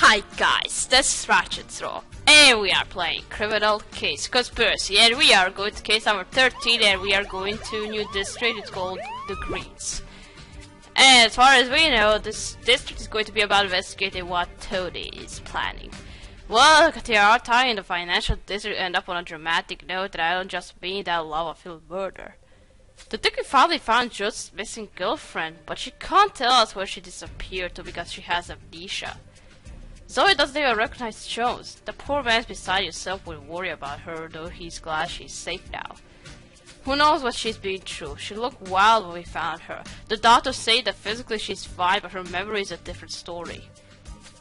Hi guys, this is Ratchet Throw, and we are playing Criminal Case Conspiracy, and we are going to case number 13, and we are going to a new district. It's called the Greens. And as far as we know, this district is going to be about investigating what Tony is planning. Well, they are tying the financial district end up on a dramatic note that I don't just mean that lava-filled murder. The detective finally found Joe's missing girlfriend, but she can't tell us where she disappeared to because she has amnesia. Zoe doesn't even recognize Jones. The poor man's beside himself will worry about her, though he's glad she's safe now. Who knows what she's been through? She looked wild when we found her. The doctors say that physically she's fine, but her memory is a different story.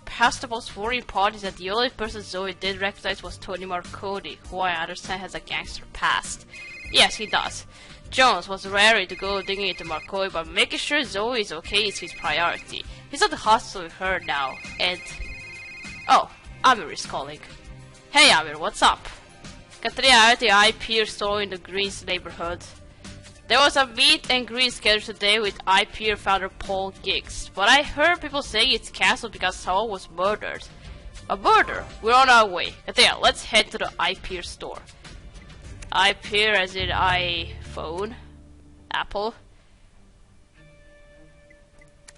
Perhaps the most worrying part is that the only person Zoe did recognize was Tony Marconi, who I understand has a gangster past. Yes, he does. Jones was raring to go digging into Marconi, but making sure Zoe is okay is his priority. He's at the hospital with her now, and... Oh, Amir is calling. Hey Amir, what's up? Katrina at the I-Pier store in the Greens neighborhood. There was a meet and greet scheduled today with I-Pier founder Paul Giggs, but I heard people saying it's cancelled because someone was murdered. A murder? We're on our way. Katrina, let's head to the I-Pier store. I-Pier as in iPhone? Apple?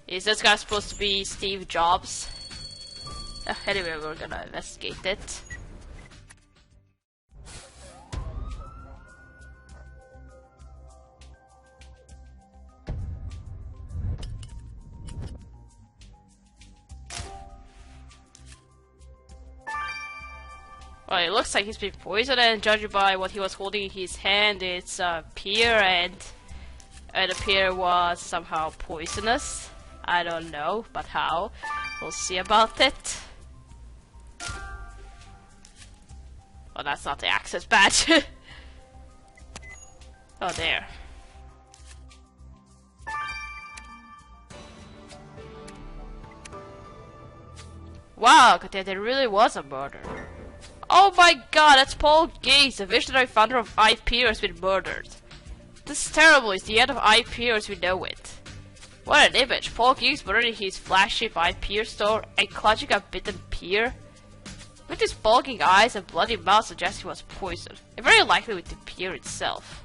Is this guy supposed to be Steve Jobs? Anyway, we're gonna investigate it. Well, it looks like he's been poisoned, and judging by what he was holding in his hand, it's Pear, and the Pear was somehow poisonous. I don't know, but how? We'll see about it. Oh, that's not the access badge. Oh, there. Wow, there really was a murder. Oh my god, that's Paul Giggs, the visionary founder of I-Pier, has been murdered. This is terrible, it's the end of I-Pier as we know it. What an image, Paul Giggs murdered in his flagship I-Pier store and clutching a bitten Pier. With his bulging eyes and bloody mouth suggests he was poisoned, and very likely with the Pier itself.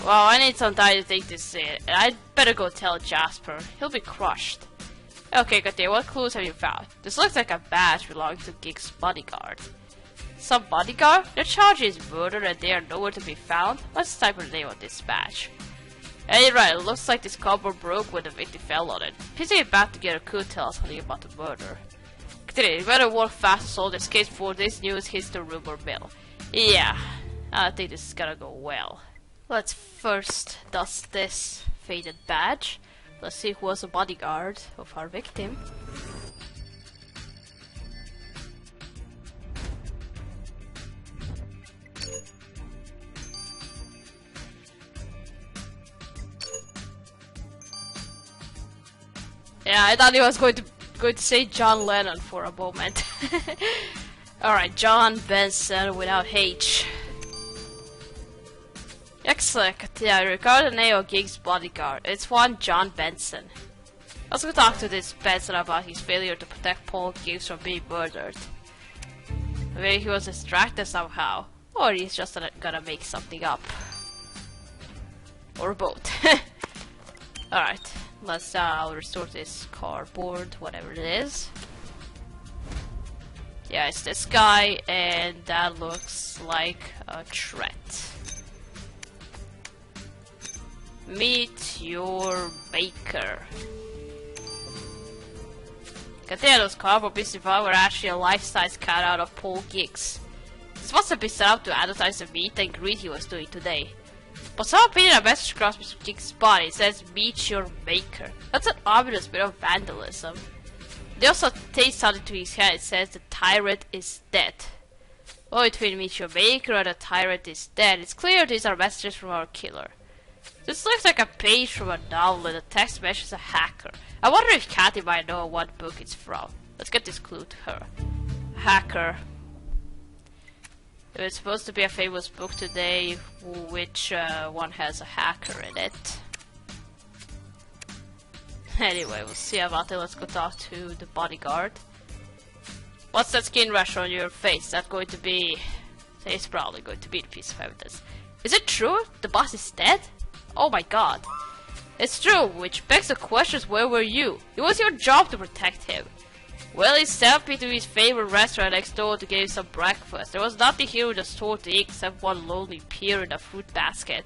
Well, I need some time to think this in, and I'd better go tell Jasper. He'll be crushed. Okay, Katia, what clues have you found? This looks like a badge belonging to Giggs' bodyguard. Some bodyguard? Their charge is murder and they are nowhere to be found? Let's type her name on this badge. And you're right, it looks like this cupboard broke when the victim fell on it. Piecing it back together could tell us something about the murder. You better work fast to solve this case before this news hits the rumor mill. Yeah, I think this is gonna go well. Let's first dust this faded badge. Let's see who was a bodyguard of our victim. Yeah, I thought he was going to say John Lennon for a moment. Alright, John Benson without H. Excellent. Yeah, regard the name of Giggs' bodyguard. It's one John Benson. Let's go talk to this Benson about his failure to protect Paul Giggs from being murdered. Maybe he was distracted somehow. Or he's just gonna make something up. Or both. Alright. Let's I'll restore this cardboard, whatever it is. Yeah, it's this guy, and that looks like a threat. Meet your maker. Consider those cardboard pieces if I were actually a life-size cutout of Paul Giggs. This must have been set up to advertise the meet and greet he was doing today. But someone painted a message across Mr. Giggs' body. It says, meet your maker. That's an ominous bit of vandalism. They also taped something to his head. It says, the tyrant is dead. Oh, between meet your maker and the tyrant is dead, it's clear these are messages from our killer. This looks like a page from a novel and the text mentions a hacker. I wonder if Kathy might know what book it's from. Let's get this clue to her. Hacker. It's supposed to be a famous book today, which one has a hacker in it. Anyway, we'll see about it. Let's go talk to the bodyguard. What's that skin rash on your face? That's going to be... It's probably going to be the piece of evidence. Is it true? The boss is dead? Oh my god. It's true, which begs the question, where were you? It was your job to protect him. Well, he sent me to his favorite restaurant next door to get him some breakfast. There was nothing here in the store to eat except one lonely pear in a fruit basket.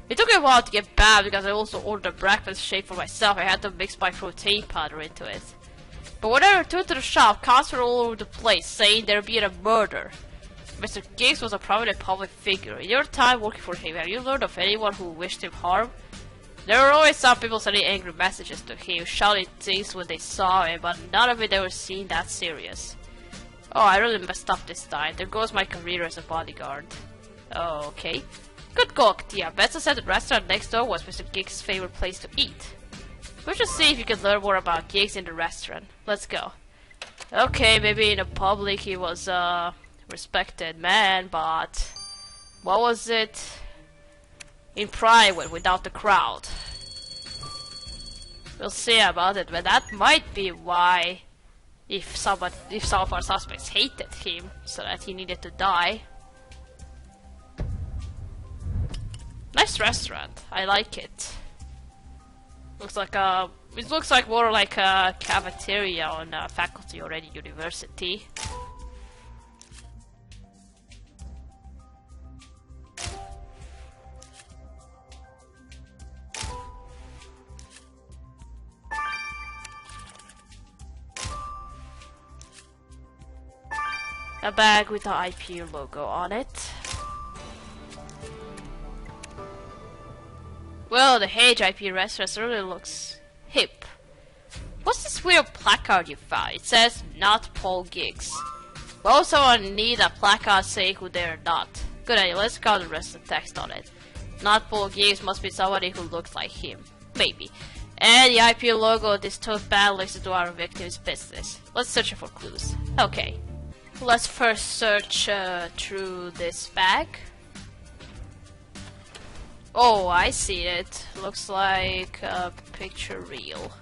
It took me a while to get back because I also ordered a breakfast shake for myself. I had to mix my protein powder into it. But when I returned to the shop, cops were all over the place saying there'd been a murder. Mr. Giggs was a prominent public figure. In your time working for him, have you learned of anyone who wished him harm? There were always some people sending angry messages to him, shouting things when they saw him, but none of it ever seemed that serious. Oh, I really messed up this time. There goes my career as a bodyguard. Oh, okay. Good call, Tia. Benson said the restaurant next door was Mr. Giggs' favorite place to eat. Let's just see if you can learn more about Giggs in the restaurant. Let's go. Okay, maybe in the public he was a respected man, but what was it in private without the crowd? We'll see about it, but that might be why if some of our suspects hated him so that he needed to die. Nice restaurant. I like it. Looks like a... It looks like more like a cafeteria on a faculty or any university. A bag with the I-Pier logo on it. Well, the Hage I-Pier restaurant really looks hip. What's this weird placard you found? It says, not Paul Giggs. Well, someone need a placard saying who they're not. Good idea, let's count the rest of the text on it. Not Paul Giggs must be somebody who looks like him. Maybe. And the I-Pier logo of this tote bag links to our victim's business. Let's search for clues. Okay. Let's first search through this bag. Oh, I see it. Looks like a picture reel.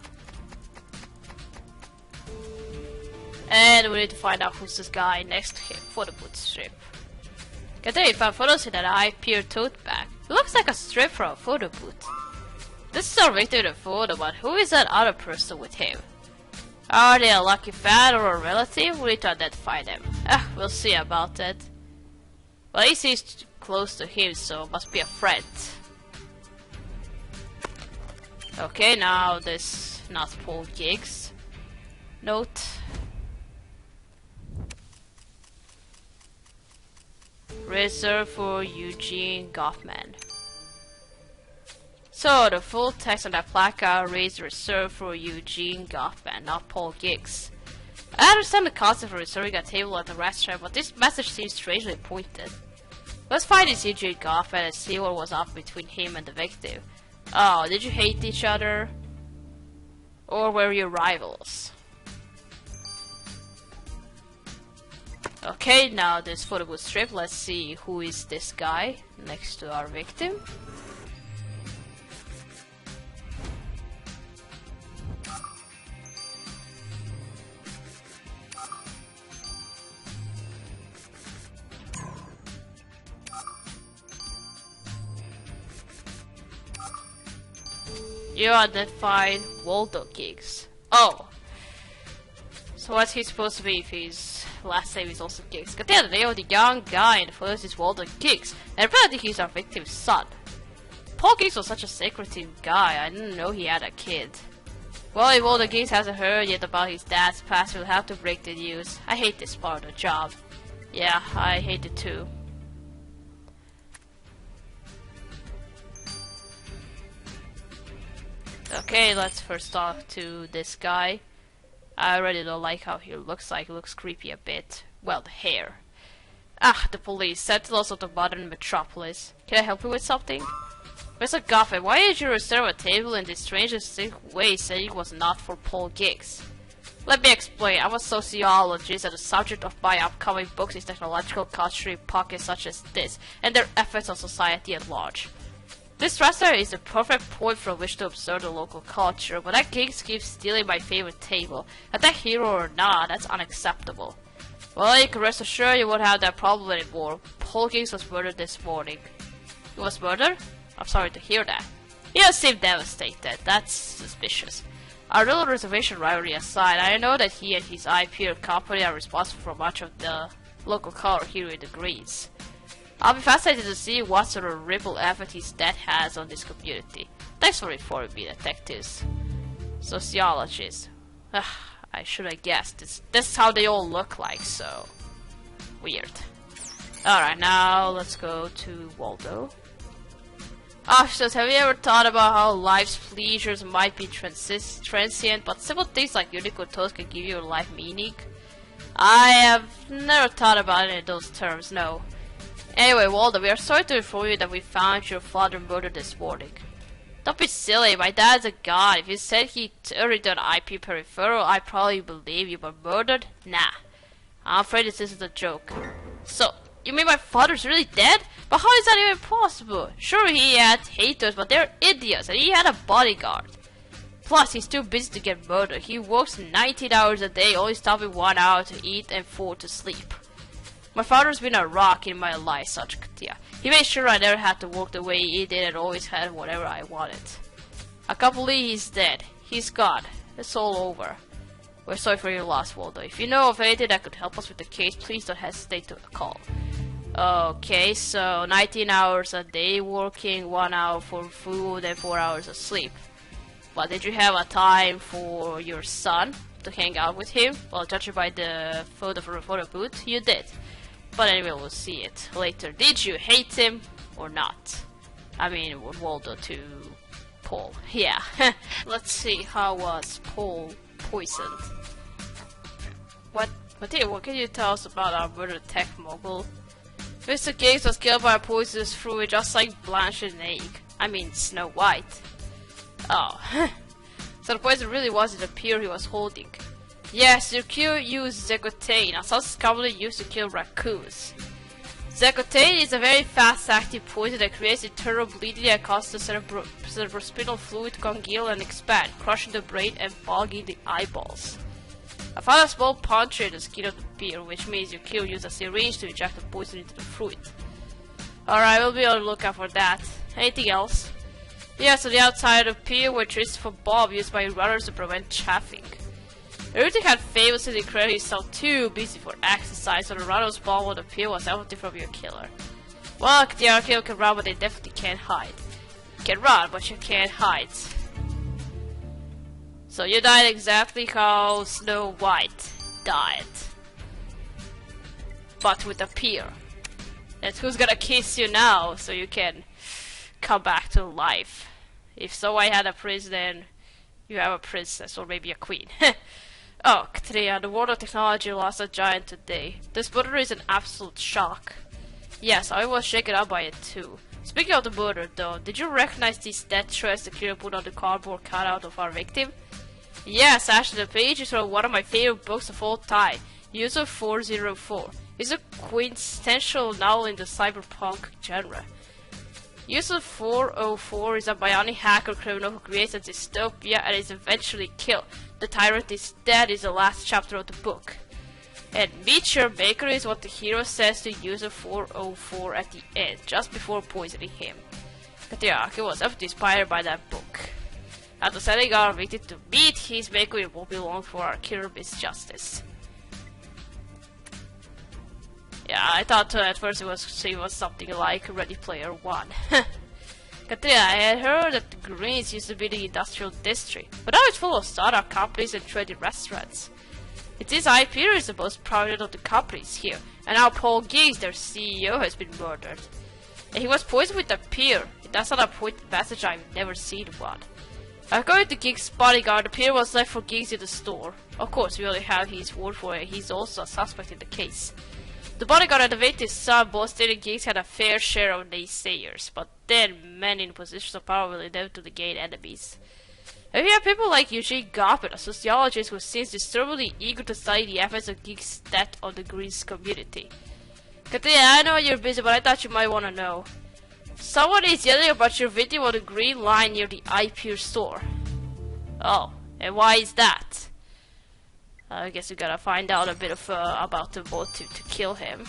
And we need to find out who's this guy next to him. Photo boot strip. Can tell you, found photos in that I-Pier tote bag. It looks like a strip from a photo booth. This is our victim in the photo, but who is that other person with him? Are they a lucky fan or a relative? We need to identify them. We'll see about that. Well, he seems close to him, so must be a friend. Okay, now this not Paul Giggs. Note. Reserved for Eugene Goffman. So, the full text on that placard reads reserved for Eugene Goffman, not Paul Giggs. I understand the concept for reserving a table at the restaurant, but this message seems strangely pointed. Let's find this Eugene Goffman and see what was up between him and the victim. Oh, did you hate each other? Or were you rivals? Okay, now this photo booth strip, let's see who is this guy next to our victim. You identified Waldo Giggs. Oh. So what's he supposed to be if his last name is also Giggs? Got the name of the young guy in the photos is Waldo Giggs. And apparently he's our victim's son. Paul Giggs was such a secretive guy, I didn't know he had a kid. Well, if Waldo Giggs hasn't heard yet about his dad's past, we'll have to break the news. I hate this part of the job. Yeah, I hate it too. Okay, let's first talk to this guy. I really don't like how he looks like. He looks creepy a bit. Well, the hair. Ah, the police. Sentinels of the modern metropolis. Can I help you with something? Mr. Goffin, why did you reserve a table in this strange and distinct way saying it was not for Paul Giggs? Let me explain. I'm a sociologist and the subject of my upcoming books is technological culture in pockets such as this and their effects on society at large. This restaurant is the perfect point from which to observe the local culture, but that Giggs keeps stealing my favorite table. Attack hero or not, that's unacceptable. Well, you can rest assured you won't have that problem anymore. Paul Giggs was murdered this morning. He was murdered? I'm sorry to hear that. He doesn't seem devastated. That's suspicious. Our little reservation rivalry aside, I know that he and his I-Pier company are responsible for much of the local color here in the Greens. I'll be fascinated to see what sort of ripple effect his death has on this community. Thanks for informing me, detectives. Sociologists. I should have guessed. This is how they all look like, so... weird. Alright, now let's go to Waldo. Says, have you ever thought about how life's pleasures might be transient, but simple things like unicorn toast can give your life meaning? I have never thought about it in those terms, no. Anyway, Waldo, we are sorry to inform you that we found your father murdered this morning. Don't be silly, my dad's a god. If you said he turned an IP peripheral, I'd probably believe you, but murdered? Nah. I'm afraid this isn't a joke. So, you mean my father's really dead? But how is that even possible? Sure, he had haters, but they're idiots, and he had a bodyguard. Plus, he's too busy to get murdered. He works 19 hours a day, only stopping 1 hour to eat and 4 to sleep. My father's been a rock in my life, such Katia. He made sure I never had to work the way he did and always had whatever I wanted. I can't believe he's dead. He's gone. It's all over. We're sorry for your loss, Waldo. If you know of anything that could help us with the case, please don't hesitate to call. Okay, so 19 hours a day working, 1 hour for food and 4 hours of sleep. But did you have a time for your son to hang out with him? Well, judging by the photo from the photo booth, you did. But anyway, we'll see it later. Did you hate him or not? I mean, Waldo to Paul. Yeah. Let's see, how was Paul poisoned? What can you tell us about our murdered tech mogul? Mr. Giggs was killed by a poisonous fluid just like Blanche and Egg. I mean, Snow White. Oh. So the poison really wasn't a Pear he was holding. Yes, your cure used Zekotane, a substance commonly used to kill raccoons. Zekotane is a very fast-acting poison that creates internal bleeding and causes the cerebrospinal fluid to congeal and expand, crushing the brain and bogging the eyeballs. I found a small puncture in the skin of the Pear, which means your cure used a syringe to inject the poison into the fluid. Alright, we'll be on the lookout for that. Anything else? Yes, on the outside of the Pear were traces for bomb used by runners to prevent chaffing. Everything had famously declared himself too busy for exercise, so the runner's bomb on the Pear was empty from your killer. Well, the killer can run, but they definitely can't hide. You can run, but you can't hide. So you died exactly how Snow White died. But with a Pear. And who's gonna kiss you now so you can come back to life? If Snow White had a prince, then you have a princess or maybe a queen. Oh, Katria, the world of technology lost a giant today. This murder is an absolute shock. Yes, I was shaken up by it too. Speaking of the murder though, did you recognize these death threats the killer put on the cardboard cutout of our victim? Yes, actually the page is from one of my favorite books of all time, User 404. It's a quintessential novel in the cyberpunk genre. User 404 is a bionic hacker criminal who creates a dystopia and is eventually killed. The tyrant is dead is the last chapter of the book. And meet your maker is what the hero says to User 404 at the end, just before poisoning him. Katiaki was often inspired by that book. After sending our victim to meet his maker, it won't be long for our killer meets justice. Yeah, I thought at first it was something like Ready Player One. Katrina, I had heard that the Greens used to be the industrial district, but now it's full of startup companies and trendy restaurants. It is I-Pier is the most prominent of the companies here, and now Paul Giggs, their CEO, has been murdered. And he was poisoned with a Pear. That's not a pointed message, I've never seen one. According to Giggs' bodyguard, the Pear was left for Giggs in the store. Of course, we only have his word for it, he's also a suspect in the case. The bodyguard and the victim's son both stated Giggs had a fair share of naysayers, but then men in positions of power will inevitably gain enemies. And we have people like Eugene Goppin, a sociologist who seems disturbingly eager to study the effects of Giggs' death on the Greens community. Katrina, I know you're busy, but I thought you might want to know. Someone is yelling about your video on the green line near the I-Pier store. Oh, and why is that? I guess we gotta find out a bit of about the boat to kill him.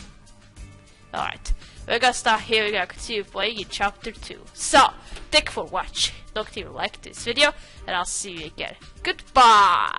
Alright, we're gonna start here, we're gonna continue playing in chapter 2. So, thank you for watching. Don't forget to like this video, and I'll see you again. Goodbye!